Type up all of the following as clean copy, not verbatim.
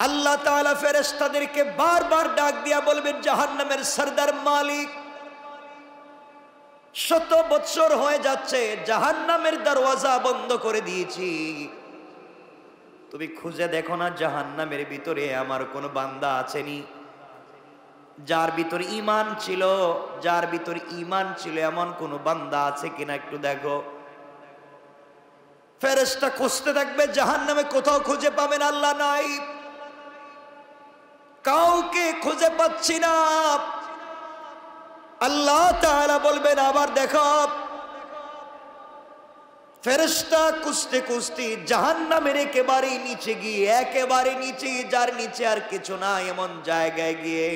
আল্লাহ তাআলা ফেরেশতাদেরকে বারবার ডাক দিয়া বলবেন, জাহান্নামের সরদার মালিক, 100 বছর হয়ে যাচ্ছে জাহান্নামের দরওয়াজা বন্ধ করে দিয়েছি, তুমি খুঁজে দেখো না জাহান্নামের ভিতরে আমার কোন বান্দা আছেনি, যার ভিতর ঈমান ছিল, যার ভিতর ঈমান ছিল এমন কোন বান্দা আছে কিনা একটু দেখো। ফেরেশতা খুঁজতে থাকবে, জাহান্নামে কোথাও খুঁজে পাবেন আল্লাহ নাই, কাউকে খুঁজে পাচ্ছি না। আল্লাহ তাআলা বলবেন আবার দেখো। ফেরেশতা খুঁজতে খুঁজতে জাহান্নামের একেবারে নিচে গিয়ে, একেবারে নিচে, যার নিচে আর কিছু না এমন জায়গায় গিয়ে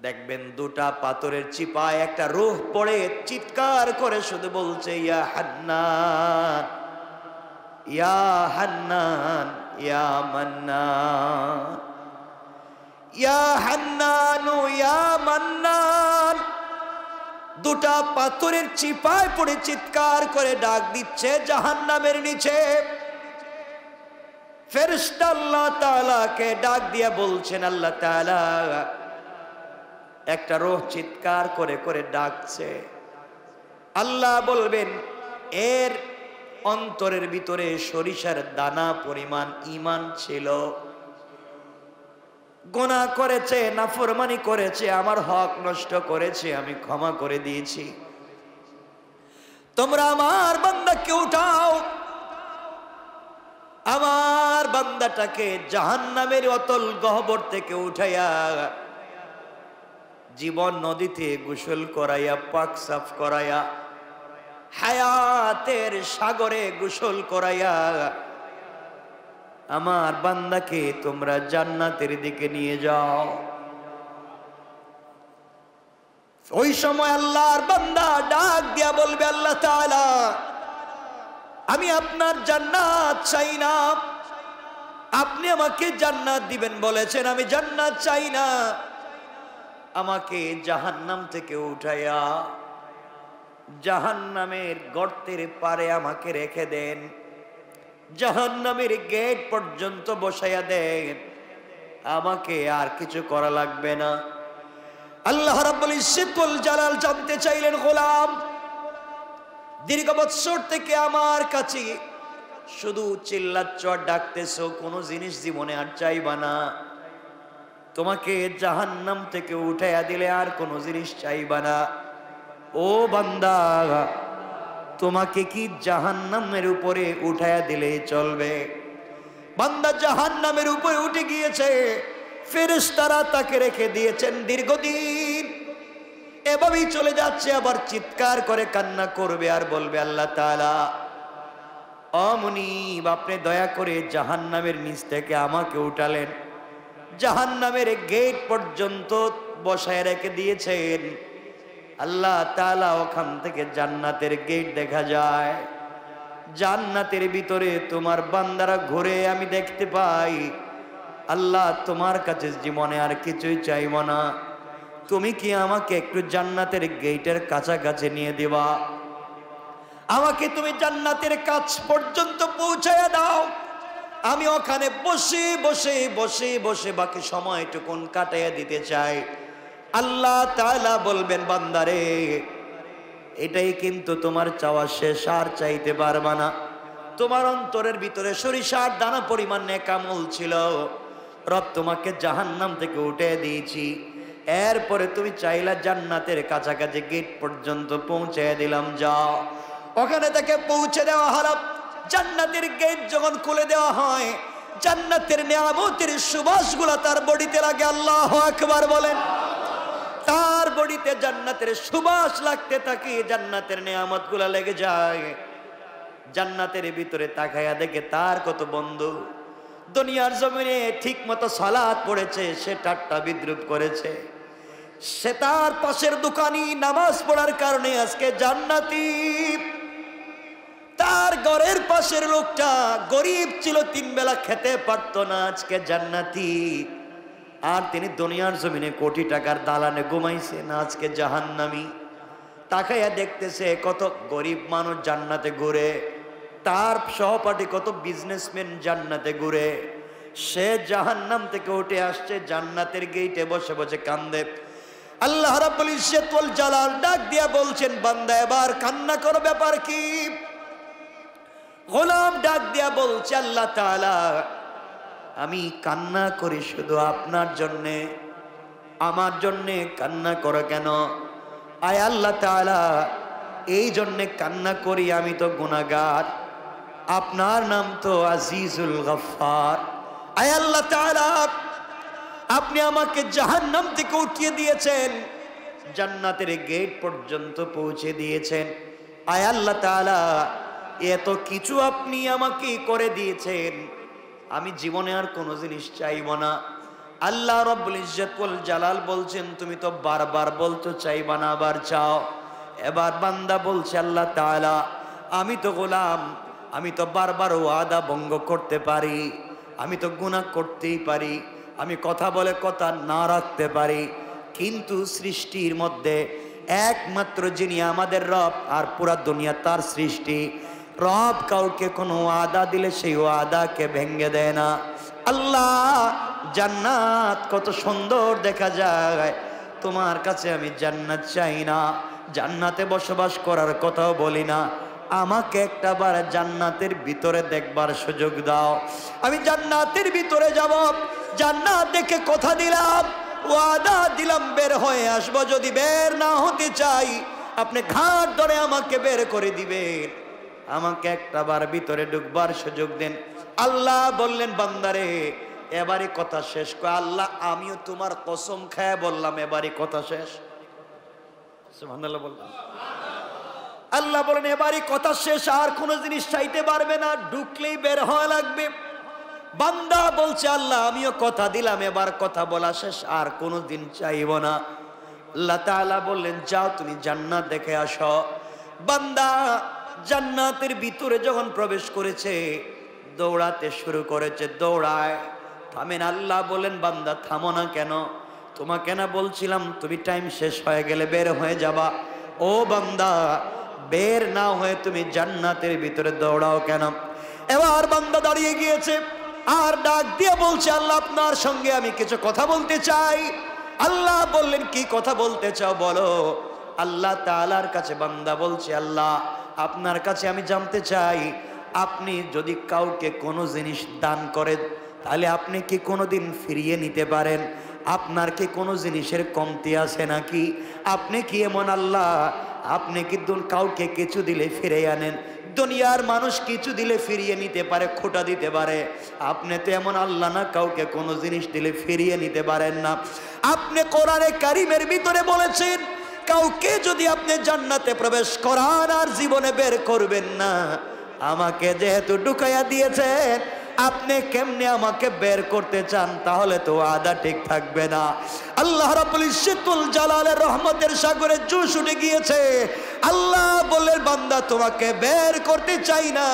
দেখবেন দুটা পাথরের চিপায় একটা রূহ পড়ে চিৎকার করে শুধু বলছে, ইয়া হান্নান ইয়া হান্নান ইয়া মান্নান, ইয়া হান্নান ইয়া মান্নান। দুটা পাথরের চিপায় পড়ে চিৎকার করে ডাক দিচ্ছে জাহান্নামের নিচে। ফেরেশতা আল্লাহ তাআলাকে ডাক দিয়া বলছেন, আল্লাহ তাআলা একটা রূহ চিৎকার করে করে ডাকছে। আল্লাহ বলবেন, এর অন্তরের ভিতরে সরিষার দানা পরিমাণ ঈমান ছিল, গুনাহ করেছে, নাফরমানি করেছে, আমার হক নষ্ট করেছে, আমি ক্ষমা করে দিয়েছি, তোমরা আমার বান্দাকে উঠাও, আমার বান্দাটাকে জাহান্নামের অতল গহ্বর থেকে উঠাইয়া জীবন নদীতে গোসল করাইয়া, পাক সাফ করাইয়া, হায়াতের সাগরে গোসল করাইয়া আমার বান্দাকে তোমরা জান্নাতের দিকে নিয়ে যাও। ওই সময় আল্লাহর বান্দা ডাক দিয়া বলবে, আল্লাহ তাআলা আমি আপনার জান্নাত চাই না, আপনি আমাকে জান্নাত দিবেন বলেছেন, আমি জান্নাত চাই না, আমাকে জাহান্নাম থেকে উঠাইয়া জাহান্নামের গর্তের পারে আমাকে রেখে দেন, জাহান্নামের গেট পর্যন্ত বসাইয়া দেন, আমাকে আর কিছু করা লাগবে না। আল্লাহ রাব্বুল ইজ্জত ওয়াল জালাল জানতে চাইলেন, গোলাম দীর্ঘ বৎসর থেকে আমার কাছে শুধু চিল্লাচ্ছ আর ডাকতেছো, কোনো জিনিস জীবনে আর চাইবা না, তোমাকে জাহান্নাম থেকে উঠাইয়া দিলে আর কোনো জিনিস চাইবা না, ও বান্দা তোমাকে কি জাহান্নামের উপরে উঠাইয়া দিলে চলবে? বান্দা জাহান্নামের উপরে উঠে গিয়েছে, ফেরেশতারা তাকে রেখে দিয়েছেন দীর্ঘদিন, এভাবেই চলে যাচ্ছে, আবার চিৎকার করে কান্না করবে আর বলবে, আল্লাহ তাআলা ও মুনিব আপনি দয়া করে জাহান্নামের নিচ থেকে আমাকে উঠালেন, জাহান্নামের গেট পর্যন্ত বসায় রেখে দিয়েছেন, আল্লাহ তাআলা ওখান থেকে জান্নাতের গেট দেখা যায়, জান্নাতের ভিতরে তোমার বান্দারা ঘুরে আমি দেখতে পাই, আল্লাহ তোমার কাছে জীবনে আর কিছুই চাইব না, তুমি কি আমাকে একটু জান্নাতের গেটের কাছাকাছি নিয়ে দিবা, আমাকে তুমি জান্নাতের কাছ পর্যন্ত পৌঁছায়া দাও, আমি ওখানে বসে বসে বসে বসে বাকি সময়টুকুন কাটাইয়া দিতে চাই। আল্লাহ তাআলা বলবেন, বান্দারে এটাই কিন্তু তোমার চাওয়া শেষ, আর চাইতে পারবা না, তোমার অন্তরের ভিতরে সরিষার দানা পরিমাণ নেক আমল ছিল, রব তোমাকে জাহান্নাম থেকে উঠে দিয়েছি, এরপরে তুমি চাইলা জান্নাতের কাছাকাছি গেট পর্যন্ত পৌঁছে দিলাম, যাও। ওখানে তাকে পৌঁছে দেওয়া হলো, জান্নাতের গেট যখন খুলে দেওয়া হয়, জান্নাতের নিয়ামতের সুবাসগুলো তার বডিতে লাগে, আল্লাহু আকবার বলেন, তার বডিতে জান্নাতের সুবাস লাগতে থাকে, জান্নাতের নিয়ামতগুলো লেগে যায়, জান্নাতের ভিতরে তাকায়া দেখে তার কত বন্ধু দুনিয়ার জমিনে ঠিক মতো সালাত পড়েছে, সে ঠাট্টা বিদ্রুপ করেছে, সে তার পাশের দোকানি নামাজ পড়ার কারণে আজকে জান্নাতি, তার ঘরের পাশের লোকটা গরিব ছিল, 3 বেলা খেতে পারতো না, আজকে জান্নাতি, আর তিনি দুনিয়ার জমিনে কোটি টাকার দালানে ঘুমাইছেন, আজকে জাহান্নামী। তাকাইয়া দেখতেছে কত গরিব মানুষ জান্নাতে ঘুরে, তার সহপাঠী কত বিজনেসম্যান জান্নাতে ঘুরে, সে জাহান্নাম থেকে উঠে আসছে, জান্নাতের গেটে বসে বসে কান্দে। আল্লাহ রাব্বুল ইজ্জত ওয়াল জালাল ডাক দিয়া বলছেন, বান্দা এবার কান্না করো, ব্যাপার কি? গোলাম ডাক দিয়া বলছে, আল্লাহ তাআলা আমি কান্না করি শুধু আপনার জন্যে, আমার জন্যে কান্না করো কেন? আয় আল্লাহ তাআলা এই জন্যে কান্না করি, আমি তো গুনাহগার, আপনার নাম তো আজিজুল গফফার। আয় আল্লাহ তাআলা আপনি আমাকে জাহান্নাম থেকে উঠিয়ে দিয়েছেন, জান্নাতের গেট পর্যন্ত পৌঁছে দিয়েছেন। আয় আল্লাহ তাআলা এত কিছু আপনি আমাকে করে দিয়েছেন, আমি জীবনে আর কোনো জিনিস চাইব না। আল্লাহ রাব্বুল ইজ্জত ওয়াল জালাল বলছেন, তুমি তো বারবার বলতো চাইবা না, আবার চাও। এবার বান্দা বলছে, আল্লাহ তাআলা আমি তো গোলাম, আমি তো বারবার ওয়াদা ভঙ্গ করতে পারি, আমি তো গুনাহ করতেই পারি, আমি কথা বলে কথা না রাখতে পারি, কিন্তু সৃষ্টির মধ্যে একমাত্র যিনি আমাদের রব আর পুরা দুনিয়া তার সৃষ্টি, রব কাউকে কোনো ওয়াদা দিলে সেই ওয়াদাকে ভেঙে দেয় না। আল্লাহ জান্নাত কত সুন্দর দেখা যায়, তোমার কাছে আমি জান্নাত চাই না, জান্নাতে বসবাস করার কথাও বলি না, আমাকে একটা বার জান্নাতের ভিতরে দেখবার সুযোগ দাও, আমি জান্নাতের ভিতরে যাব, জান্নাত দেখে কথা দিলাম, ওয়াদা দিলাম বের হয়ে আসবো, যদি বের না হতে চাই আপনি ঘাট ধরে আমাকে বের করে দিবেন, আমাকে একটা বার ভিতরে ঢুকবার সুযোগ দেন। আল্লাহ বললেন, বান্দারে এবারে কথা শেষ। আল্লাহ আমিও তোমার কসম খায় বললাম এবারে কথা শেষ। সুবহানাল্লাহ বললাম। আল্লাহ বলেন এবারে কথা শেষ, আর কোনো জিনিস চাইতে পারবে না, ঢুকলেই বের হওয়া লাগবে। বান্দা বলছে, আল্লাহ আমিও কথা দিলাম এবার কথা বলা শেষ, আর কোনো দিন চাইব না। আল্লাহ তাআলা বললেন, যাও তুমি জান্নাত দেখে আসো। বান্দা জান্নাতের ভিতরে যখন প্রবেশ করেছে, দৌড়াতে শুরু করেছে, দৌড়ায়। থামেন। আল্লাহ বলেন, বান্দা থামো না কেন? তোমাকে না বলছিলাম তুমি টাইম শেষ হয়ে গেলে বের হয়ে যাবা? ও বান্দা, বের না হয়ে তুমি জান্নাতের ভিতরে দৌড়াও কেন? এবার বান্দা দাঁড়িয়ে গিয়েছে আর ডাক দিয়ে বলছে, আল্লাহ আপনার সঙ্গে আমি কিছু কথা বলতে চাই। আল্লাহ বললেন, কি কথা বলতে চাও বলো। আল্লাহ তাআলার কাছে বান্দা বলছে, আল্লাহ আপনার কাছে আমি জানতে চাই, আপনি যদি কাউকে কোনো জিনিস দান করেন তাহলে আপনি কি কোনোদিন ফিরিয়ে নিতে পারেন? আপনার কি কোনো জিনিসের কমতি আছে নাকি? আপনি কি এমন আল্লাহ, আপনি কি কাউকে কিছু দিলে ফিরে আনেন? দুনিয়ার মানুষ কিছু দিলে ফিরিয়ে নিতে পারে, খোটা দিতে পারে, আপনি তো এমন আল্লাহ না, কাউকে কোনো জিনিস দিলে ফিরিয়ে নিতে পারেন না। আপনি কোরআনে কারিমের ভিতরে বলেছেন, কাউকে যদি আপনি জান্নাতে প্রবেশ করান আর জীবনে বের করবেন না, আমাকে যেহেতু ঢুকাইয়া দিয়েছেন, আপনি কেমনে আমাকে বের করতে চান? তাহলে তো আদা ঠিক থাকবে না। আল্লাহ রাব্বুল ইজ্জতুল জালালের রহমতের সাগরে জোশ উঠে গিয়েছে। আল্লাহ বললেন, বান্দা তোমাকে বের করতে চাই না,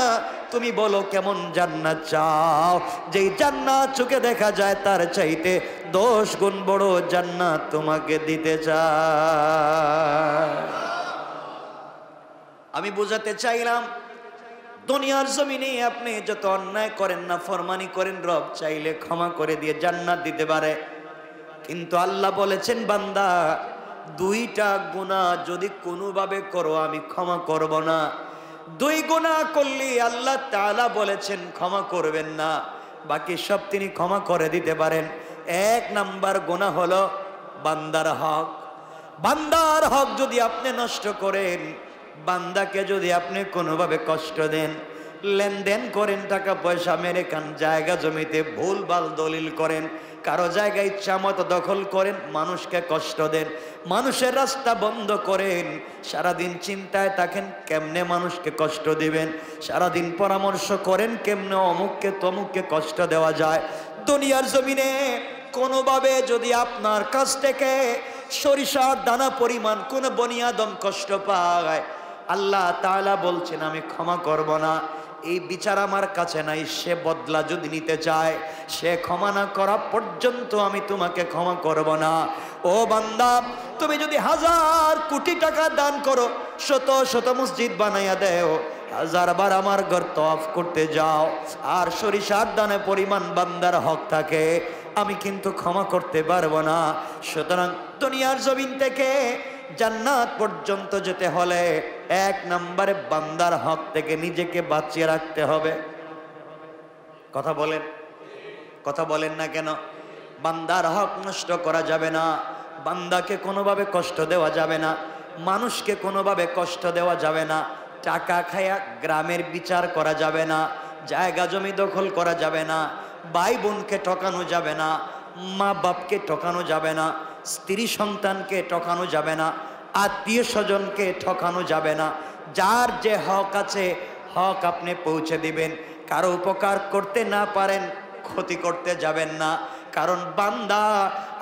তুমি বলো কেমন জান্নাত চাও, যেই জান্নাত চোখে দেখা যায় তার চাইতে 10 গুণ বড় জান্নাত তোমাকে দিতে চাই। আমি বুঝাতে চাইলাম, দুনিয়ার জমিনে আপনি যত অন্যায় করেন না, ফরমানি করেন, রব চাইলে ক্ষমা করে দিয়ে জান্নাত দিতে পারে। কিন্তু আল্লাহ বলেছেন, বান্দা দুইটা গুনাহ যদি কোনোভাবে করো আমি ক্ষমা করব না। 2 গুনাহ করলে আল্লাহ তাআলা বলেছেন ক্ষমা করবেন না, বাকি সব তিনি ক্ষমা করে দিতে পারেন। 1 নাম্বার গুনাহ হলো বান্দার হক। বান্দার হক যদি আপনি নষ্ট করেন, বান্দাকে যদি আপনি কোনোভাবে কষ্ট দেন, লেনদেন করেন, টাকা পয়সা মেরে খান, জায়গা জমিতে ভুলভাল দলিল করেন, কারো জায়গা ইচ্ছা মতো দখল করেন, মানুষকে কষ্ট দেন, মানুষের রাস্তা বন্ধ করেন, সারাদিন চিন্তায় থাকেন কেমনে মানুষকে কষ্ট দিবেন, সারাদিন পরামর্শ করেন কেমনে অমুককে তমুককে কষ্ট দেওয়া যায়। দুনিয়ার জমিনে কোনোভাবে যদি আপনার কাছ থেকে সরিষার দানা পরিমাণ কোন বনিয়াদম কষ্ট পায়, আল্লাহ তাআলা বলছেন আমি ক্ষমা করব না। এই বিচার আমার কাছে নাই, সে বদলা যদি নিতে চায়, সে ক্ষমা না করা পর্যন্ত আমি তোমাকে ক্ষমা করব না। ও বান্দা, তুমি যদি 1000 কোটি টাকা দান করো, শত শত মসজিদ বানাইয়া দেও, 1000 বার আমার ঘর তওয়াফ করতে যাও, আর সরিষার দানা পরিমাণ বান্দার হক থাকে, আমি কিন্তু ক্ষমা করতে পারবো না। সুতরাং দুনিয়ার জমিন থেকে জান্নাত পর্যন্ত যেতে হলে 1 নম্বরে বান্দার হক থেকে নিজেকে বাঁচিয়ে রাখতে হবে। কথা বলেন, কথা বলেন না কেন? বান্দার হক নষ্ট করা যাবে না, বান্দাকে কোনোভাবে কষ্ট দেওয়া যাবে না, মানুষকে কোনোভাবে কষ্ট দেওয়া যাবে না। টাকা খায়া গ্রামের বিচার করা যাবে না, জায়গা জমি দখল করা যাবে না, ভাই বোনকে ঠকানো যাবে না, মা বাপকে ঠকানো যাবে না, স্ত্রী সন্তানকে ঠকানো যাবে না, আত্মীয় স্বজনকে ঠকানো যাবে না। যার যে হক আছে হক আপনি পৌঁছে দিবেন। কারো উপকার করতে না পারেন, ক্ষতি করতে যাবেন না। কারণ বান্দা,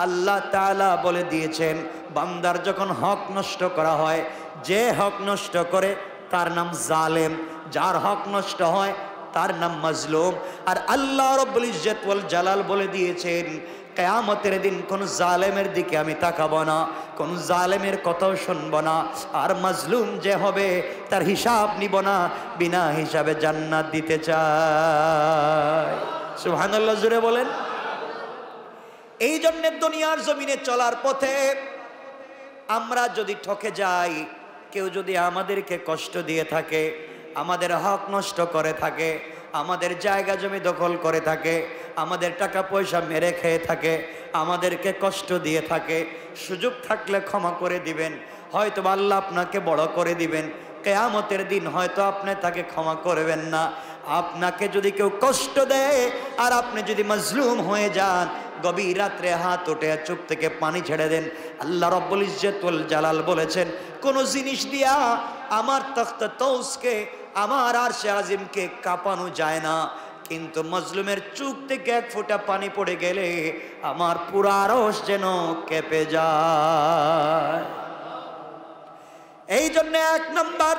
আল্লাহ তাআলা বলে দিয়েছেন, বান্দার যখন হক নষ্ট করা হয়, যে হক নষ্ট করে তার নাম জালেম, যার হক নষ্ট হয় তার নাম মাজলুম। আর আল্লাহ রাব্বুল ইজ্জত ওয়াল জালাল বলে দিয়েছেন, কিয়ামতের দিন কোন জালেমের দিকে আমি তাকাবো না, কোন জালেমের কথাও শুনবো না, আর মাজলুম যে হবে তার হিসাব নিব না, বিনা হিসাবে জান্নাত দিতে চাই। সুবহানাল্লাহ, জোরে বলেন। এই জন্য দুনিয়ার জমিনে চলার পথে আমরা যদি ঠকে যাই, কেউ যদি আমাদেরকে কষ্ট দিয়ে থাকে, আমাদের হক নষ্ট করে থাকে, আমাদের জায়গা জমি দখল করে থাকে, আমাদের টাকা পয়সা মেরে খেয়ে থাকে, আমাদেরকে কষ্ট দিয়ে থাকে, সুযোগ থাকলে ক্ষমা করে দিবেন। হয়তো আল্লাহ আপনাকে বড় করে দিবেন, কিয়ামতের দিন হয়তো আপনি তাকে ক্ষমা করবেন না। আপনাকে যদি কেউ কষ্ট দেয় আর আপনি যদি মাজলুম হয়ে যান, গভীর রাত্রে হাত উঠে চোখ থেকে পানি ছেড়ে দেন। আল্লাহ রাব্বুল ইজ্জত ওয়াল জালাল বলেছেন, কোন জিনিস দিয়া আমার তখত তৌসকে, আমার আরশে আজিমকে কাঁপানো যায় না, কিন্তু মাজলুমের চোখ থেকে 1 ফোঁটা পানি পড়ে গেলে আমার পুরা আরশ যেন কেঁপে যায়। এই জন্য 1 নম্বর,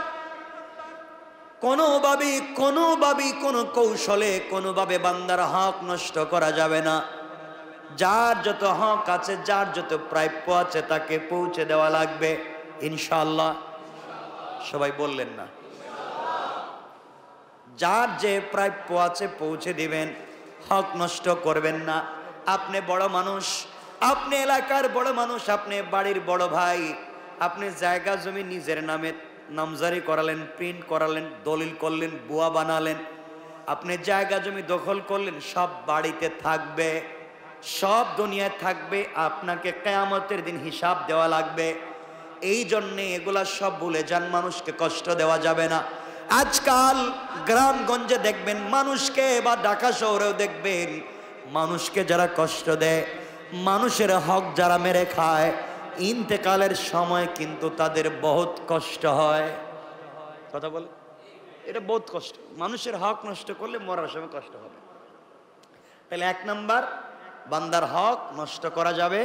কোনোভাবে কোনো কৌশলে কোনোভাবে বান্দার হক নষ্ট করা যাবে না। যার যত হক আছে, যার যত প্রাপ্য আছে তাকে পৌঁছে দেওয়া লাগবে ইনশাআল্লাহ। সবাই বললেন না? যার যে প্রাপ্য আছে পৌঁছে দিবেন, হক নষ্ট করবেন না। আপনি বড় মানুষ, আপনি এলাকার বড় মানুষ, আপনি বাড়ির বড় ভাই, আপনি জায়গা জমি নিজের নামে নামজারি করালেন, প্রিন্ট করালেন, দলিল করলেন, বুয়া বানালেন, আপনি জায়গা জমি দখল করলেন, সব বাড়িতে থাকবে, সব দুনিয়ায় থাকবে, আপনাকে কিয়ামতের দিন হিসাব দেওয়া লাগবে। এই জন্যে এগুলা সব ভুলে যান, মানুষকে কষ্ট দেওয়া যাবে না। আজকাল গ্রামগঞ্জে দেখবেন মানুষকে, বা ঢাকা শহরেও দেখবেন মানুষকে যারা কষ্ট দেয়, মানুষের হক যারা মেরে খায়, ইন্তেকালের সময় কিন্তু তাদের বহুত কষ্ট হয়। কথা বলে, এটা বহুত কষ্ট। মানুষের হক নষ্ট করলে মরার সময় কষ্ট হবে। তাহলে 1 নাম্বার, বান্দার হক নষ্ট করা যাবে,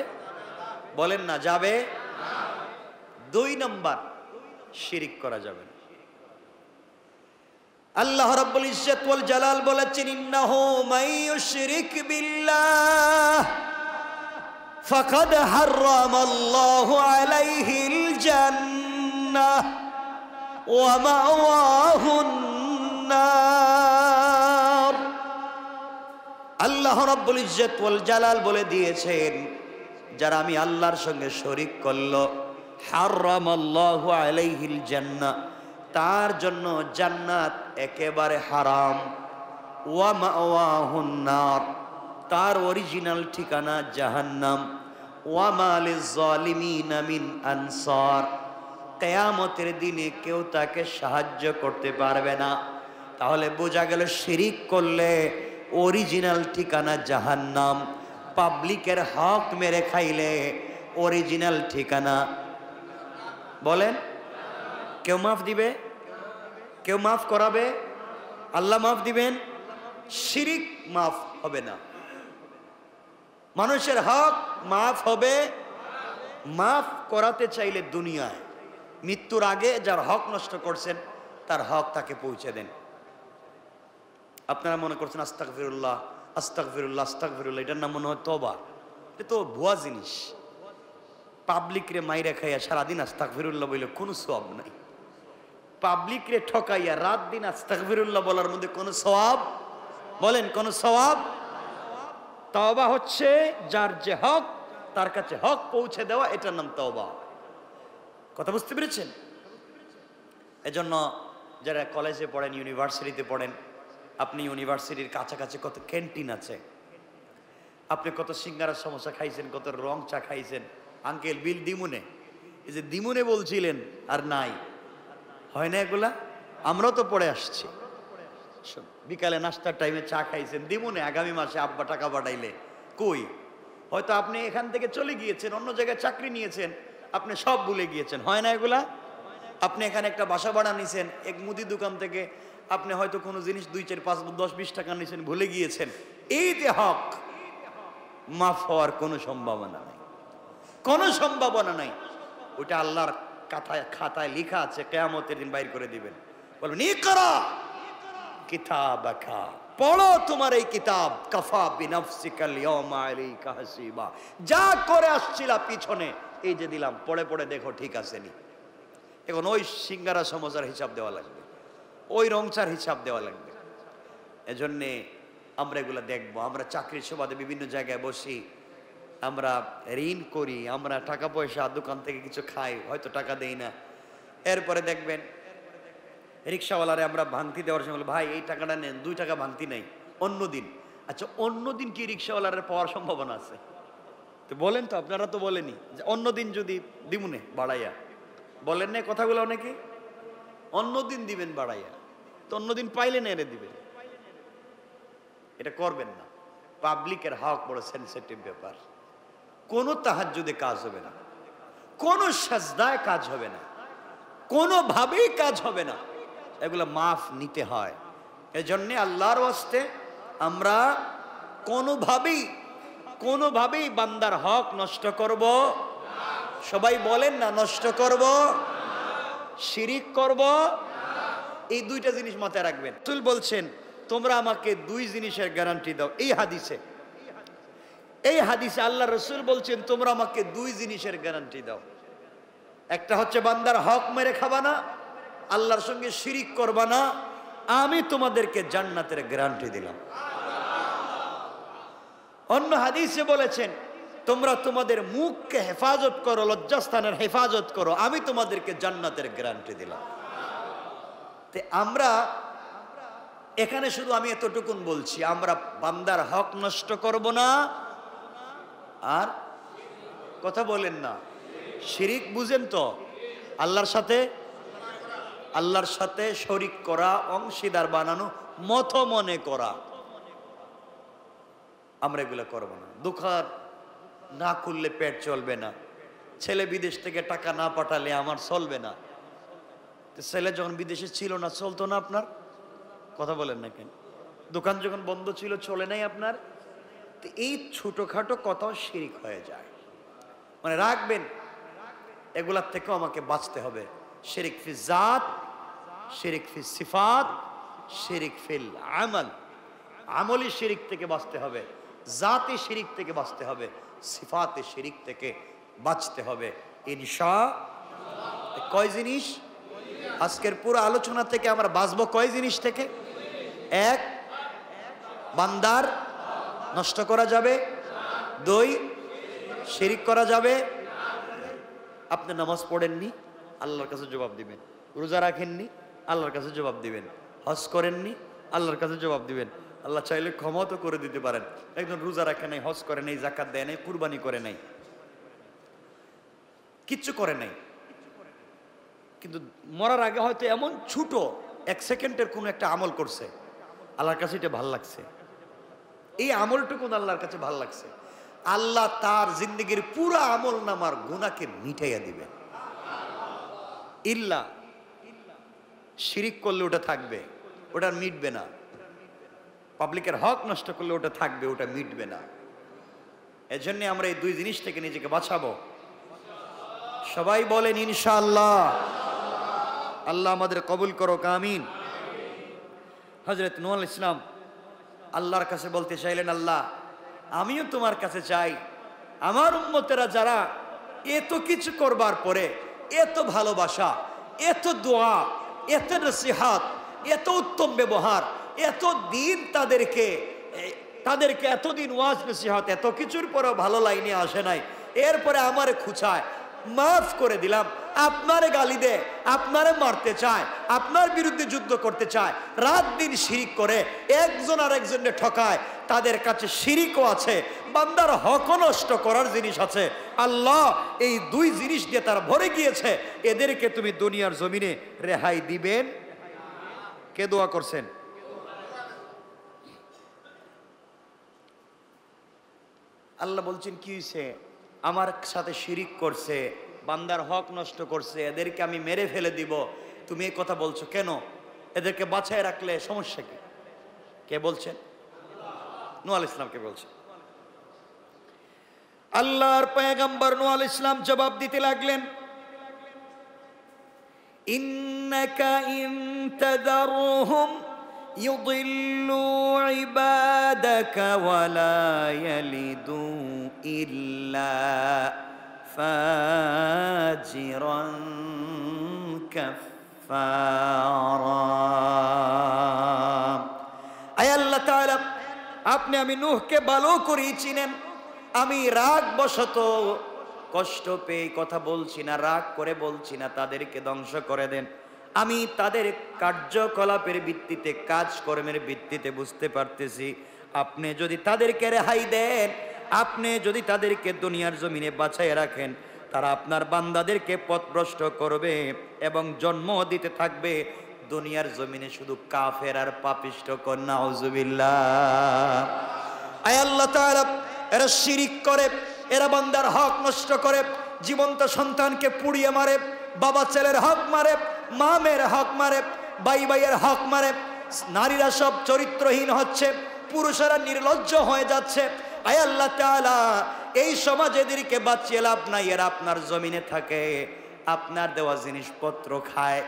বলেন না যাবে। 2 নাম্বার, শিরিক করা যাবে না। আল্লাহ রাব্বুল ইজ্জত ওয়াল জালাল বলেছেন, ইন্নাহু মাইয়ুশরিক বিল্লাহ ফাকাদ হারামাল্লাহু আলাইহিল জান্নাহ ওয়া মাওয়াহুন নার। আল্লাহ রাব্বুল ইজ্জত ওয়াল জালাল বলে দিয়েছেন, যারা আমি আল্লাহর সঙ্গে শরীক করলো, হারামাল্লাহু আলাইহিল জান্নাহ, তার জন্য জান্নাত একেবারে হারাম। ওয়া মাওয়াহুন নার, তার অরিজিনাল ঠিকানা জাহান্নাম। ওয়া মা লিয-যালিমিনা মিন আনসার, কিয়ামতের দিনে কেউ তাকে সাহায্য করতে পারবে না। তাহলে বোঝা গেল, শিরিক করলে অরিজিনাল ঠিকানা জাহান্নাম, পাবলিকের হক মেরে খাইলে অরিজিনাল ঠিকানা, বলেন কেউ মাফ দিবে? কেউ মাফ করাবে? আল্লাহ মাফ দিবেন, শিরিক মাফ হবে না। মানুষের হক মাফ হবে, মাফ করাতে চাইলে দুনিয়ায় মৃত্যুর আগে যার হক নষ্ট করছেন তার হক তাকে পৌঁছে দেন। আপনারা মনে করছেন আস্তাগফিরুল্লাহ আস্তাগফিরুল্লাহ আস্তাগফিরুল্লাহ, এটার নাম মনে হয় তওবা। এটা তো ভুয়া জিনিস। পাবলিক রে মাইরা খাইয়া সারাদিন আস্তাগফিরুল্লাহ বলে কোনো সওয়াব নাই। পাবলিক রে ঠকাইয়া রাত দিন আস্তাগফিরুল্লাহ বলার মধ্যে কোনো সওয়াব, বলেন কোনো সওয়াব? তওবা হচ্ছে যার যে হক তার কাছে হক পৌঁছে দেওয়া, এটার নাম তওবা। কথা বুঝতে পেরেছেন? এজন্য যারা কলেজে পড়েন, ইউনিভার্সিটিতে পড়েন, আপনি ইউনিভার্সিটির কাছাকাছি কত ক্যান্টিন আছে, আপনি কত সিঙ্গারা সমোসা খাইছেন, কত রং চা খাইছেন। আঙ্কেল বিল দিমুনে, এই যে দিমুনে বলছিলেন আর নাই, হয় না এগুলা? আমরাও তো পড়ে আসছি। বিকালে নাস্তার টাইমে চা খাইছেন দিমুনে, আগামী মাসে আব্বা টাকা পাঠাইলে কই? হয়তো আপনি এখান থেকে চলে গিয়েছেন, অন্য জায়গায় চাকরি নিয়েছেন, আপনি সব ভুলে গিয়েছেন, হয় না এগুলা? আপনি এখানে একটা বাসা ভাড়া নিয়েছেন, এক মুদি দোকান থেকে আপনি হয়তো কোনো জিনিস 2, 4, 5, 10, 20 টাকা নিয়েছেন, ভুলে গিয়েছেন। এই যে হক, মাফ হওয়ার কোনো সম্ভাবনা নাই, কোনো সম্ভাবনা নাই। ওটা আল্লাহর খাতায় লেখা আছে, কিয়ামতের দিন বাইর করে দিবেন। বলবেন ইকরা কিতাবাকা, পড়ো তোমার এই কিতাব, কাফা বিনাফসিকাল ইয়াওমা আলাইকা হাসিবা। যা করে আসছিলা পিছনে, এই যে দিলাম, পড়ে পড়ে দেখো ঠিক আছে নি। এখন ওই সিঙ্গারা সমোসার হিসাব দেওয়া লাগবে, ওই রংচার হিসাব দেওয়া লাগবে। এজন্যে আমরা এগুলো দেখবো। আমরা চাকরির সুবাদে বিভিন্ন জায়গায় বসি, আমরা ঋণ করি, আমরা টাকা পয়সা দোকান থেকে কিছু খাই, হয়তো টাকা দেই না। এরপরে দেখবেন রিক্সাওয়ালারে আমরা ভাঙতি দেওয়ার সময় বলি, ভাই এই টাকাটা নেন, 2 টাকা ভাঙতি নেই, অন্য দিন। আচ্ছা অন্য দিন কি রিক্সাওয়ালারে পাওয়ার সম্ভাবনা আছে? তো বলেন তো, আপনারা তো বলেনি যে অন্য দিন যদি দিমুনে বাড়াইয়া, বলেন না কথাগুলো অনেকে, অন্য দিন দিবেন বাড়াইয়া, তো অন্য দিন পাইলে নেড়ে দিবেন। এটা করবেন না। পাবলিকের হক বড় সেনসিটিভ ব্যাপার। কোনো তাহাজ্জুদে কাজ হবে না, কোনো সাজদায় কাজ হবে না, কোনোভাবেই কাজ হবে না, এগুলো মাফ নিতে হয়। এজন্য আল্লাহর ওয়াস্তে আমরা কোনোভাবেই বান্দার হক নষ্ট করব, সবাই বলেন না, নষ্ট করব, শিরিক করব, এই 2টা জিনিস মাথায় রাখবেন। রাসূল বলছেন তোমরা আমাকে 2 জিনিসের গ্যারান্টি দাও। এই হাদিসে আল্লাহ রসুল বলছেন তোমরা আমাকে 2 জিনিসের গ্যারান্টি দাও। একটা হচ্ছে বান্দার হক মেরে খাবা না, আল্লাহর সঙ্গে শিরিক করবা না, আমি তোমাদেরকে জান্নাতের গ্যারান্টি দিলাম। অন্য হাদিসে বলেছেন তোমরা তোমাদের মুখকে হেফাজত করো, লজ্জাস্থানের হেফাজত করো, আমি তোমাদেরকে জান্নাতের গ্যারান্টি দিলাম। তে আমরা এখানে শুধু আমি এতটুকুন বলছি, আমরা বান্দার হক নষ্ট করব না, আর কথা বলেন না, শিরিক বুঝেন তো, আল্লাহর সাথে শরিক করা, অংশীদার বানানো, মত মনে করা, আমরা এগুলো করব না। দোকান না খুললে পেট চলবে না, ছেলে বিদেশ থেকে টাকা না পাঠালে আমার চলবে না। ছেলে যখন বিদেশে ছিল না, চলতো না আপনার? কথা বলেন না কেন? দোকান যখন বন্ধ ছিল, চলে নাই আপনার? তো এই ছোটখাটো কথাও শিরিক হয়ে যায়। মানে রাখবেন, এগুলার থেকেও আমাকে বাঁচতে হবে। শিরিক ফি জাত, শিরিক ফি সিফাত, শিরিক ফিল আমল। আমলি শিরিক থেকে বাঁচতে হবে, জাতি শিরিক থেকে বাঁচতে হবে, সিফাতে শিরিক থেকে বাঁচতে হবে ইনশাআল্লাহ। কয় জিনিস? আজকের পুরো আলোচনা থেকে আমরা বাঁচবো কয় জিনিস থেকে? 1, বান্দার নষ্ট করা যাবে। 2, শিরিক করা যাবে। আপনি নামাজ পড়েননি, আল্লাহর কাছে জবাব দিবেন। রোজা রাখেননি, আল্লাহর কাছে জবাব দিবেন। হজ করেননি, আল্লাহর কাছে জবাব দিবেন। আল্লাহ চাইলে ক্ষমা তো করে দিতে পারেন। একজন রোজা রাখে নাই, হজ করে নাই, যাকাত দেয় নাই, কুরবানি করে নাই, কিচ্ছু করে নাই, কিন্তু মরার আগে হয়তো এমন ছোট 1 সেকেন্ডের কোনো একটা আমল করছে, আল্লাহর কাছে এটা ভাল লাগছে। এই আমলটুকু আল্লাহর কাছে ভাল লাগছে, আল্লাহ তার জিন্দগির পুরো আমল নামার গুনাহকে মিটাইয়া দিবেন। ইল্লা শিরিক করলে ওটা থাকবে, ওটা মিটবে না। পাবলিকের হক নষ্ট করলে ওটা থাকবে, ওটা মিটবে না। এজন্য আমরা এই 2 জিনিস থেকে নিজেকে বাঁচাবো। সবাই বলেন ইনশাআল্লাহ। আল্লাহ আমাদের কবুল করো, আমিন। হযরত নূহ আলাইহিস সালাম আল্লাহর কাছে বলতে চাইলেন, আল্লাহ আমিও তোমার কাছে চাই, আমার উম্মতেরা যারা এত কিছু করবার পরে, এত ভালোবাসা, এত দোয়া, এত নসিহাত, এত উত্তম ব্যবহার, এত দিন তাদেরকে এতদিন ওয়াজ নসিহত এত কিছুর পরেও ভালো লাইনে আসে নাই, এরপরে আমারে খুঁচায়, মাফ করে দিলাম, আপনারে গালি দেয়, আপনারে মারতে চায়, আপনার বিরুদ্ধে যুদ্ধ করতে চায়, রাত দিন শিরিক করে, একজন আর একজনকে ঠকায়, তাদের কাছে শিরিকও আছে, বান্দার হকও নষ্ট করার জিনিস আছে। আল্লাহ এই দুই জিনিস দিয়ে তারা ভরে গিয়েছে, এদেরকে তুমি দুনিয়ার জমিনে রেহাই দিবেন? কে দোয়া করছেন? আল্লাহ বলছেন কি হয়েছে? আমার সাথে শিরিক করছে, বান্দার হক নষ্ট করছে, এদেরকে আমি মেরে ফেলে দিব। তুমি এই কথা বলছো কেন? এদেরকে বাঁচায় রাখলে সমস্যা কি? কে বলছেন? নূহ আলাইহিস সালামকে বলছেন। আল্লাহর পয়গম্বর নূহ আলাইহিস সালাম জবাব দিতে লাগলেন, ইন্নাকা ইন তাযারহুম ইউদিল্লু ইবাদাকা ওয়ালা ইয়ালিদু ইল্লা ফাজিরান কাফফারা। আয় আল্লাহ তাআলা, আপনি আমি নূহকে ভালো করে চিনেন। আমি রাগ বশত কষ্ট পেয়ে কথা বলছি না, রাগ করে বলছি না তাদেরকে ধ্বংস করে দেন। আমি তাদের কার্যকলাপের ভিত্তিতে, কাজকর্মের ভিত্তিতে বুঝতে পারতেছি, আপনি যদি তাদেরকে রেহাই দেন, আপনি যদি তাদেরকে দুনিয়ার জমিনে বাঁচাইয়ে রাখেন, তারা আপনার বান্দাদেরকে পথভ্রষ্ট করবে এবং জন্ম দিতে থাকবে দুনিয়ার জমিনে শুধু কাফের আর পাপিষ্ঠ। কন্যা নাউজুবিল্লাহ। আয় আল্লাহ তাআলা, এরা শিরিক করে, এরা বান্দার হক নষ্ট করে, জীবন্ত সন্তানকে পুড়িয়ে মারে, বাবা ছেলের হক মারে, মা মেয়ের হক মারে, ভাই ভাইয়ের হক মারে, নারীরা সব চরিত্রহীন হচ্ছে, পুরুষেরা নির্লজ্জ হয়ে যাচ্ছে। আয় আল্লাহ তাআলা, এই সমাজে এদেরকে বাঁচিয়ে লাভ নাই, এরা আপনার জমিনে থাকে, আপনার দেওয়া জিনিসপত্র খায়,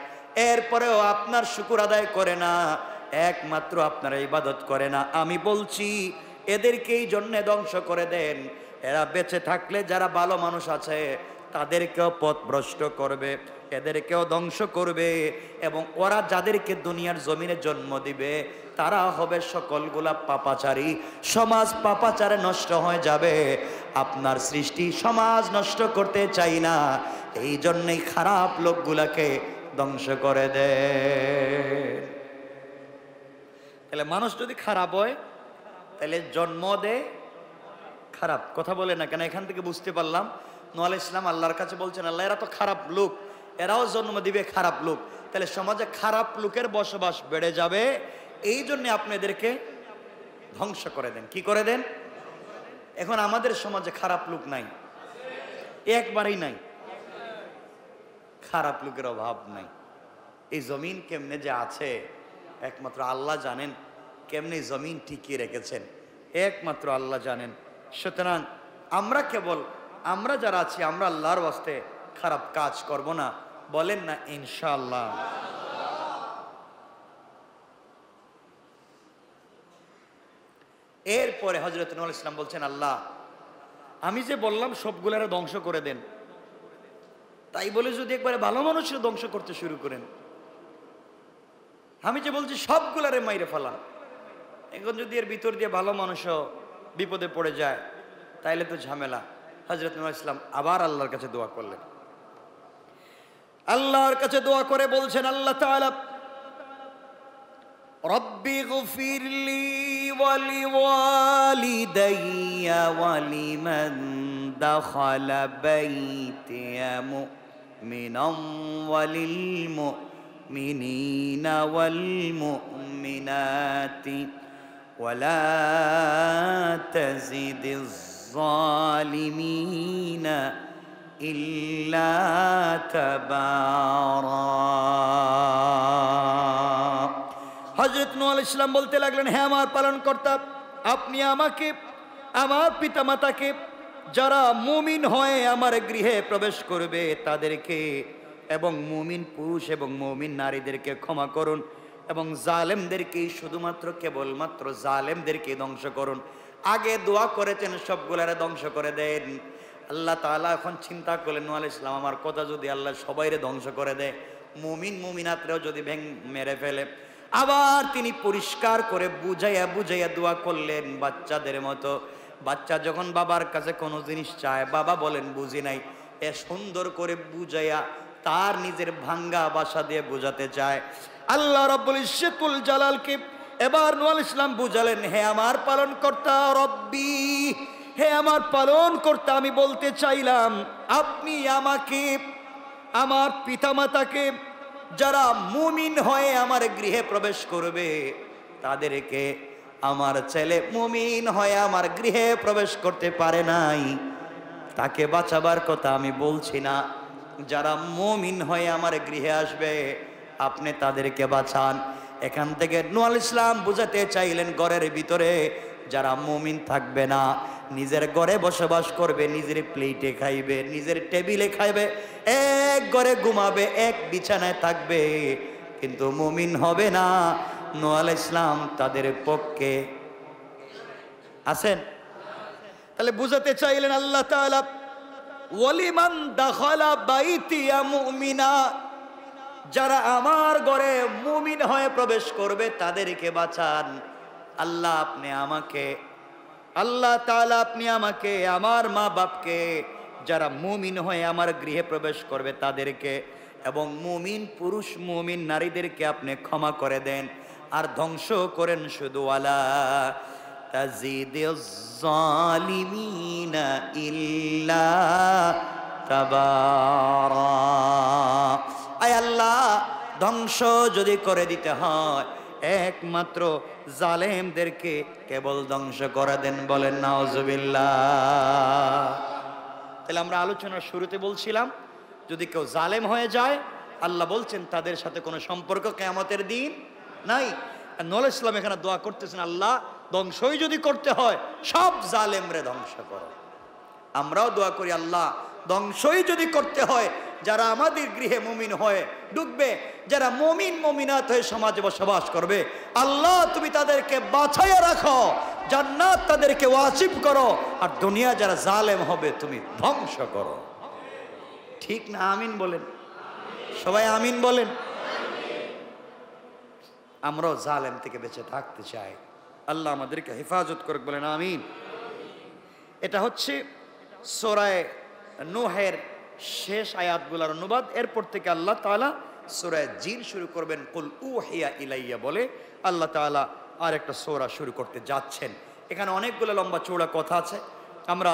এরপরেও আপনার শুকর আদায় করে না, একমাত্র আপনার ইবাদত করে না। আমি বলছি এদেরকে এই জন্যে ধ্বংস করে দেন, এরা বেঁচে থাকলে যারা ভালো মানুষ আছে তাদেরকেও পথভ্রষ্ট করবে, এদেরকেও ধ্বংস করবে, এবং ওরা যাদেরকে দুনিয়ার জমিনে জন্ম দিবে তারা হবে সকলগুলা পাপাচারী। সমাজ পাপাচারে নষ্ট হয়ে যাবে। আপনার সৃষ্টি সমাজ নষ্ট করতে চাই না, এই জন্যই খারাপ লোকগুলাকে ধ্বংস করে দেয়। তাহলে মানুষ যদি খারাপ হয় তাহলে জন্ম দেয় খারাপ। কথা বলে না কেন? এখান থেকে বুঝতে পারলাম নূহ আলাইহিস সালাম আল্লাহর কাছে বলছেন, আল্লাহ এরা তো খারাপ লোক, এরাও জন্ম দিবে খারাপ লোক, তাহলে সমাজে খারাপ লোকের বসবাস বেড়ে যাবে, এই জন্য আপনি এদেরকে ধ্বংস করে দেন। কি করে দেন? এখন আমাদের সমাজে খারাপ লোক নাই, একবারই নাই, খারাপ লোকের অভাব নাই। এই জমিন কেমনে যে আছে একমাত্র আল্লাহ জানেন, কেমনে জমিন টিকিয়ে রেখেছেন একমাত্র আল্লাহ জানেন। সুতরাং আমরা যারা আছি, আমরা আল্লাহর ওয়াস্তে খারাপ কাজ করব না, বলেন না ইনশাআল্লাহ। এরপরে হযরত নূহ আলাইহিস সালাম বলছেন, আল্লাহ আমি যে বললাম সবগুলারে ধ্বংস করে দেন, তাই বলে যদি একবারে ভালো মানুষের ধ্বংস করতে শুরু করেন, আমি যে বলছি সবগুলারে মাইরে ফেলান, এখন যদি এর ভিতর দিয়ে ভালো মানুষও বিপদে পড়ে যায় তাইলে তো ঝামেলা। হযরত নূহ আলাইহিস সালাম আবার আল্লাহর কাছে দোয়া করলেন। আল্লাহর কাছে দোয়া করে বলছেন, আল্লাহ তাআলা রব্বি গফিরলি ওয়ালি ওয়ালিদাইয়া ওয়ালিমান দাখালা বাইতিয়া মুমিনান ওয়ালিল মুমিনিনা ওয়াল মুমিনাতি ওয়ালা তাজিদিজ জালিমিনা ইল্লা তাবারা। হযরত নূহ আলাইহিস সালাম বলতে লাগলেন, হে আমার পালনকর্তা, আপনি আমাকে, আমার পিতামাতাকে, যারা মুমিন হয়ে আমার গৃহে প্রবেশ করবে তাদেরকে, এবং মুমিন পুরুষ এবং মুমিন নারীদেরকে ক্ষমা করুন, এবং জালেমদেরকে, শুধুমাত্র কেবলমাত্র জালেমদেরকে ধ্বংস করুন। আগে দোয়া করেছেন সবগুলারে ধ্বংস করে দেন। আল্লাহ তাআলা এখন চিন্তা করলেন, নূহ আলাইহিস সালাম আমার কথা যদি আল্লাহ সবাইরে ধ্বংস করে দেয়, মুমিন মুমিনাতরাও যদি মেরে ফেলে। আবার তিনি পরিষ্কার করে বুঝাইয়া বুঝাইয়া দোয়া করলেন বাচ্চাদের মতো। বাচ্চা যখন বাবার কাছে কোনো জিনিস চায়, বাবা বলেন বুঝি নাই, এ সুন্দর করে বুঝাইয়া তার নিজের ভাঙ্গা ভাষা দিয়ে বুঝাতে চায়। আল্লাহ রাব্বুল ইজ্জতুল জালালকে এবার নূহ আলাইহিস সালাম বুঝালেন, হে আমার পালনকর্তা রব্বি, হে আমার পালনকর্তা, আমি বলতে চাইলাম আপনি আমাকে, আমার পিতামাতাকে, যারা মুমিন হয়ে আমার গৃহে প্রবেশ করবে তাদেরকে, আমার ছেলে মুমিন হয়ে আমার গৃহে প্রবেশ করতে পারে নাই, তাকে বাঁচাবার কথা আমি বলছি না। যারা মুমিন হয়ে আমার গৃহে আসবে আপনি তাদেরকে বাঁচান। এখান থেকে নূহ আলাইহিস সালাম বুঝাতে চাইলেন ঘরের ভিতরে যারা মুমিন থাকবে না, নিজের ঘরে বসবাস করবে, নিজের প্লেটে খাইবে, নিজের টেবিলে খাইবে, এক ঘরে ঘুমাবে, এক বিছানায় থাকবে, কিন্তু মুমিন হবে না। নূহ আলাইহিস সালাম তাদের পক্ষে আছেন। তাহলে বুঝাতে চাইলেন আল্লাহ তাআলা, ওয়ালিমান দাখালা বাইতিয়া মুমিনা, যারা আমার ঘরে মুমিন হয়ে প্রবেশ করবে তাদেরকে বাঁচান। আল্লাহ আপনি আমাকে, আল্লাহ তাআলা আপনি আমাকে, আমার মা বাপকে, যারা মুমিন হয়ে আমার গৃহে প্রবেশ করবে তাদেরকে, এবং মুমিন পুরুষ মুমিন নারীদেরকে আপনি ক্ষমা করে দেন, আর ধ্বংস করেন শুধু ওয়ালা তাজিদিজ জালিমিনা ইল্লা তাবারা। আয় আল্লাহ, ধ্বংস যদি করে দিতে হয় একমাত্র জালেমদেরকে কেবল ধ্বংস করে দেন, বলেন নাউজুবিল্লাহ। তাহলে আমরা আলোচনার শুরুতে বলছিলাম যদি কেউ জালেম হয়ে যায় আল্লাহ বলছেন তাদের সাথে কোনো সম্পর্ক কিয়ামতের দিন নাই। নূহ আলাইহিস সালাম এখানে দোয়া করতেছেন, আল্লাহ ধ্বংসই যদি করতে হয় সব জালেমরে ধ্বংস করো। আমরাও দোয়া করি, আল্লাহ ধ্বংসই যদি করতে হয় যারা আমাদের গৃহে মুমিন হয়ে ঢুকবে, যারা মুমিন মুমিনাত হয়ে সমাজে বসবাস করবে, আল্লাহ তুমি তাদেরকে বাঁচাইয়া রাখো, জান্নাত তাদেরকে ওয়াজিব করো, আর দুনিয়া যারা জালেম হবে তুমি ধ্বংস করো। ঠিক না? আমিন বলেন সবাই, আমিন বলেন। আমরাও জালেম থেকে বেঁচে থাকতে চাই, আল্লাহ আমাদেরকে হেফাজত করুক, বলেন আমিন। এটা হচ্ছে সূরা নূহের শেষ আয়াতগুলোর অনুবাদ। এরপর থেকে আল্লাহ তাআলা সূরা জিন শুরু করবেন, কুল উহিয়া ইলাইয়া বলে আল্লাহ তাআলা আর একটা সূরা শুরু করতে যাচ্ছেন। এখানে অনেকগুলো লম্বা চৌড়া কথা আছে, আমরা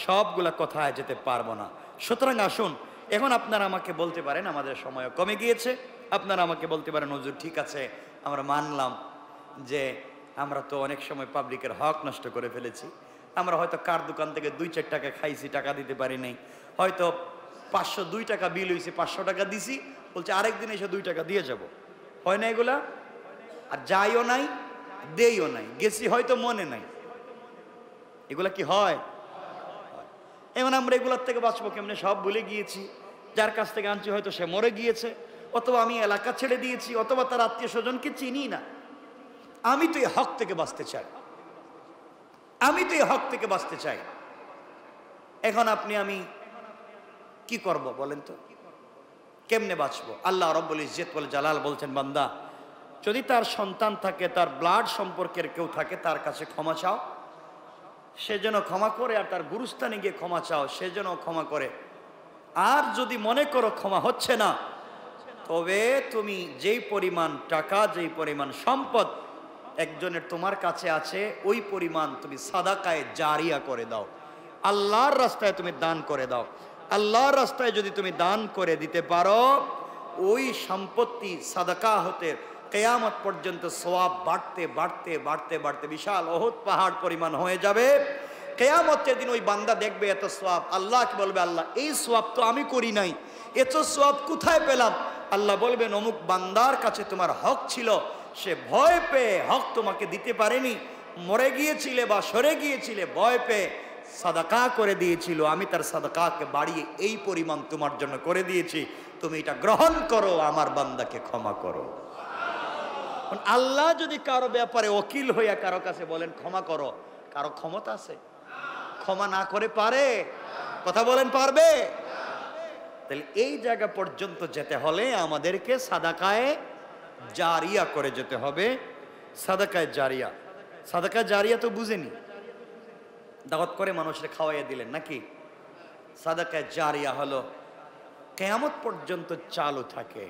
সবগুলা কথায় যেতে পারবো না। সুতরাং আসুন, এখন আপনারা আমাকে বলতে পারেন, আমাদের সময় কমে গিয়েছে, আপনারা আমাকে বলতে পারেন হুজুর ঠিক আছে আমরা মানলাম যে আমরা তো অনেক সময় পাবলিকের হক নষ্ট করে ফেলেছি, আমরা হয়তো কার দোকান থেকে 2-4 টাকা খাইছি, টাকা দিতে পারি নাই, হয়তো 502 টাকা বিল হয়েছে, 500 টাকা দিছি, বলছে আরেকদিন এসে 2 টাকা দিয়ে যাব, হয় না এগুলা? আর যাইও নাই দেইও নাই, গেছি হয়তো মনে নাই, এগুলা কি হয়? এখন আমরা এগুলোর থেকে বাঁচবো কেমনে? সব ভুলে গিয়েছি, যার কাছ থেকে আনছি হয়তো সে মরে গিয়েছে, অথবা আমি এলাকা ছেড়ে দিয়েছি, অথবা তার আত্মীয় স্বজনকে চিনি না। আমি তো এই হক থেকে বাঁচতে চাই, আমি তো এই হক থেকে বাঁচতে চাই। এখন আপনি আমি কি করব বলেন তো? কেমনে বাঁচবো? আল্লাহ রাব্বুল ইজ্জতুল জালাল বলছেন, বান্দা যদি তার সন্তান থাকে, তার ব্লাড সম্পর্কের কেউ থাকে, তার কাছে ক্ষমা চাও, সে যেন ক্ষমা করে, আর তার গুরুস্থানে গিয়ে ক্ষমা চাও, সে যেন ক্ষমা করে। আর যদি মনে করো ক্ষমা হচ্ছে না, তবে তুমি যেই পরিমাণ টাকা, যেই পরিমাণ সম্পদ একজনের তোমার কাছে আছে, ওই পরিমাণ তুমি সাদাকায়ে জারিয়া করে দাও, আল্লাহর রাস্তায় তুমি দান করে দাও। আল্লাহর রাস্তায় যদি তুমি দান করে দিতে পারো, ওই সম্পত্তি সাদাকা হতে কিয়ামত পর্যন্ত সওয়াব বাড়তে বাড়তে বাড়তে বাড়তে বিশাল ওহদ পাহাড় পরিমাণ হয়ে যাবে। কিয়ামতের দিন ওই বান্দা দেখবে এত সওয়াব, আল্লাহকে বলবে, আল্লাহ এই সওয়াব তো আমি করি নাই, এত সওয়াব কোথায় পেলাম? আল্লাহ বলবেন, অমুক বান্দার কাছে তোমার হক ছিল, সে ভয় পেয়ে হক তোমাকে দিতে পারেনি, মরে গিয়েছিলে বা সরে গিয়েছিলে, ভয় পেয়ে সাদাকা করে দিয়েছিল, আমি তার সাদাকাকে বাড়িয়ে এই পরিমাণ তোমার জন্য করে দিয়েছি, তুমি এটা গ্রহণ করো, আমার বান্দাকে ক্ষমা করো। আল্লাহ যদি কারো ব্যাপারে ওকিল হইয়া কারো কাছে বলেন ক্ষমা করো, কারো ক্ষমতা আছে? ক্ষমা না করে পারে? কথা বলেন পারবে? তাহলে এই জায়গা পর্যন্ত যেতে হলে আমাদেরকে সাদাকায়ে জারিয়া করে যেতে হবে। সাদাকায়ে জারিয়া, সাদাকায়ে জারিয়া তো বুঝেনি, দাওয়াত করে মানুষের খাওয়াইয়া দিলেন নাকি? সাদাকায়ে জারিয়া হলো কিয়ামত পর্যন্ত চালু থাকে।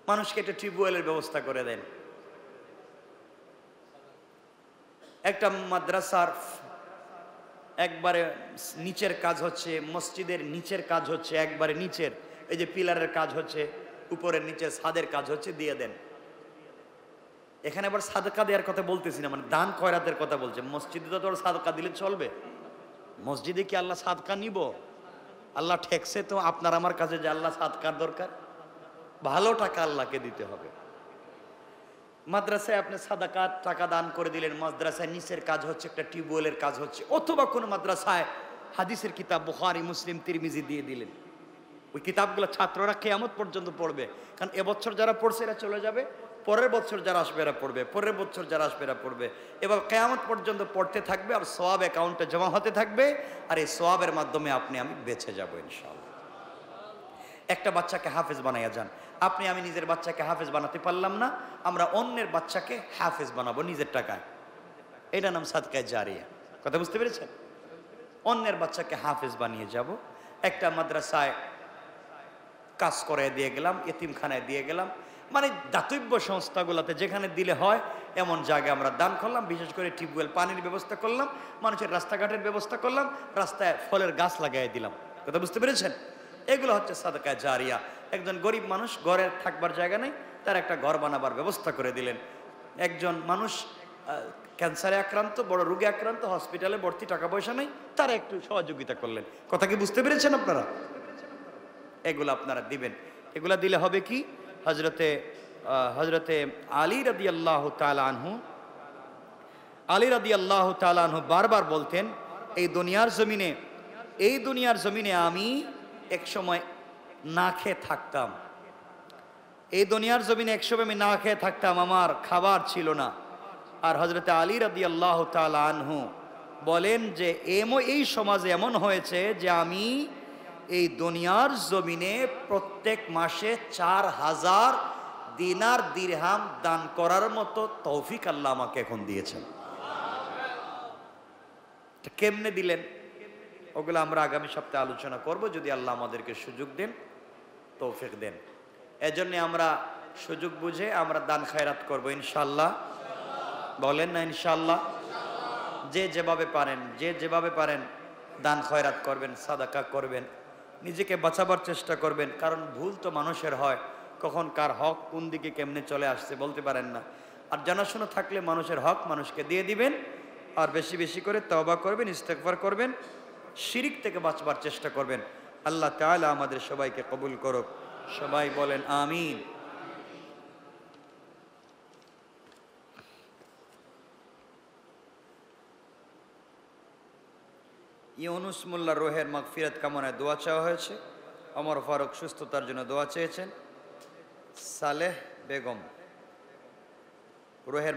মানুষকে একটা টিউবওয়েলের ব্যবস্থা করে দেন। একটা মাদ্রাসার একবারে নিচের কাজ হচ্ছে, মসজিদের নিচের কাজ হচ্ছে, একবারে নিচের এই যে পিলারের কাজ হচ্ছে, উপরের নিচে ছাদের কাজ হচ্ছে, দিয়ে দেন। এখানে আবার সাদকা দেওয়ার কথা বলতেছি না, মানে দান খয়রাতের কথা বলছে। মসজিদে তো তোর সাদকা দিলে চলবে? মসজিদে কি আল্লাহ সাদকা নিব? আল্লাহ ঠেকছে তো আপনার আমার কাছে যে আল্লাহ সাদকার দরকার? ভালো টাকা আল্লাহকে দিতে হবে। মাদ্রাসায় আপনি সাদাকা টাকা দান করে দিলেন, মাদ্রাসায় নিচের কাজ হচ্ছে, একটা টিউবওয়েলের কাজ হচ্ছে, অথবা কোনো মাদ্রাসায় হাদিসের কিতাব বুখারী, মুসলিম, তিরমিজি দিয়ে দিলেন। ওই কিতাবগুলো ছাত্ররা কিয়ামত পর্যন্ত পড়বে, কারণ এবছর যারা পড়ছে এরা চলে যাবে, পরের বছর যারা আসবে এরা পড়বে, পরের বছর যারা আসবে এরা পড়বে, এবার কিয়ামত পর্যন্ত পড়তে থাকবে, আর সওয়াব অ্যাকাউন্টে জমা হতে থাকবে, আর এই সওয়াবের মাধ্যমে আপনি আমি বেঁচে যাব ইনশাআল্লাহ। একটা বাচ্চাকে হাফেজ বানাইয়া যান। আপনি আমি নিজের বাচ্চাকে হাফেজ বানাতে পারলাম না, আমরা অন্যের বাচ্চাকে হাফেজ বানাবো নিজের টাকায়। এটা নাম সাদকায়ে জারিয়া। কথা বুঝতে পেরেছেন? অন্যের বাচ্চাকে হাফেজ বানিয়ে যাব। একটা মাদ্রাসায় কাজ করে দিয়ে গেলাম, এতিমখানায় দিয়ে গেলাম, মানে দাতব্য সংস্থাগুলোতে যেখানে দিলে হয় এমন জায়গায় আমরা দান করলাম। বিশেষ করে টিউবওয়েল, পানির ব্যবস্থা করলাম, মানুষের রাস্তাঘাটের ব্যবস্থা করলাম, রাস্তায় ফলের গাছ লাগাই দিলাম। কথা বুঝতে পেরেছেন? এগুলো হচ্ছে সাদকায়ে জারিয়া। একজন গরিব মানুষ, ঘরে থাকবার জায়গা নেই, তার একটা ঘর বানাবার ব্যবস্থা করে দিলেন। একজন মানুষ ক্যান্সারে আক্রান্ত, বড় রোগে আক্রান্ত, হসপিটালে ভর্তি, টাকা পয়সা নেই, তারা একটু সহযোগিতা করলেন। কথা কি বুঝতে পেরেছেন আপনারা? এগুলো আপনারা দিবেন। এগুলা দিলে হবে কি? হজরতে আলী রাদিয়াল্লাহু তাআলা আনহু, আলী রাদিয়াল্লাহু তাআলা আনহু বারবার বলতেন, এই দুনিয়ার জমিনে আমি এক সময় না খেয়ে থাকতাম। এই দুনিয়ার জমিনে এক সময় আমি না খেয়ে থাকতাম, আমার খাবার ছিল না। আর হজরতে আলী রাদিয়াল্লাহু তাআলা আনহু বলেন যে এই সমাজে এমন হয়েছে যে আমি এই দুনিয়ার জমিনে প্রত্যেক মাসে 4000 দিনার দিরহাম দান করার মতো তৌফিক আল্লাহ আমাকে এখন দিয়েছেন। কেমনে দিলেন ওগুলো আমরা আগামী সপ্তাহে আলোচনা করব, যদি আল্লাহ আমাদেরকে সুযোগ দেন, তৌফিক দেন। এজন্য আমরা সুযোগ বুঝে আমরা দান খায়রাত করব ইনশাআল্লাহ। বলেন না ইনশাআল্লাহ? যে যেভাবে পারেন দান খয়রাত করবেন, সাদাকা করবেন, নিজেকে বাঁচাবার চেষ্টা করবেন। কারণ ভুল তো মানুষের হয়, কখন কার হক কোন দিকে কেমনে চলে আসছে বলতে পারেন না। আর জানাশোনা থাকলে মানুষের হক মানুষকে দিয়ে দিবেন, আর বেশি বেশি করে তওবা করবেন, ইস্তেগফার করবেন, শিরিক থেকে বাঁচবার চেষ্টা করবেন। আল্লাহ তাআলা আমাদের সবাইকে কবুল করুক। সবাই বলেন আমিন। ইউনুস মোল্লা রোহের মাগফিরাত কামনায় দোয়া চাওয়া হয়েছে। ওমর ফারুক সুস্থতার জন্য দোয়া চেয়েছেন। সালেহ বেগম রোহের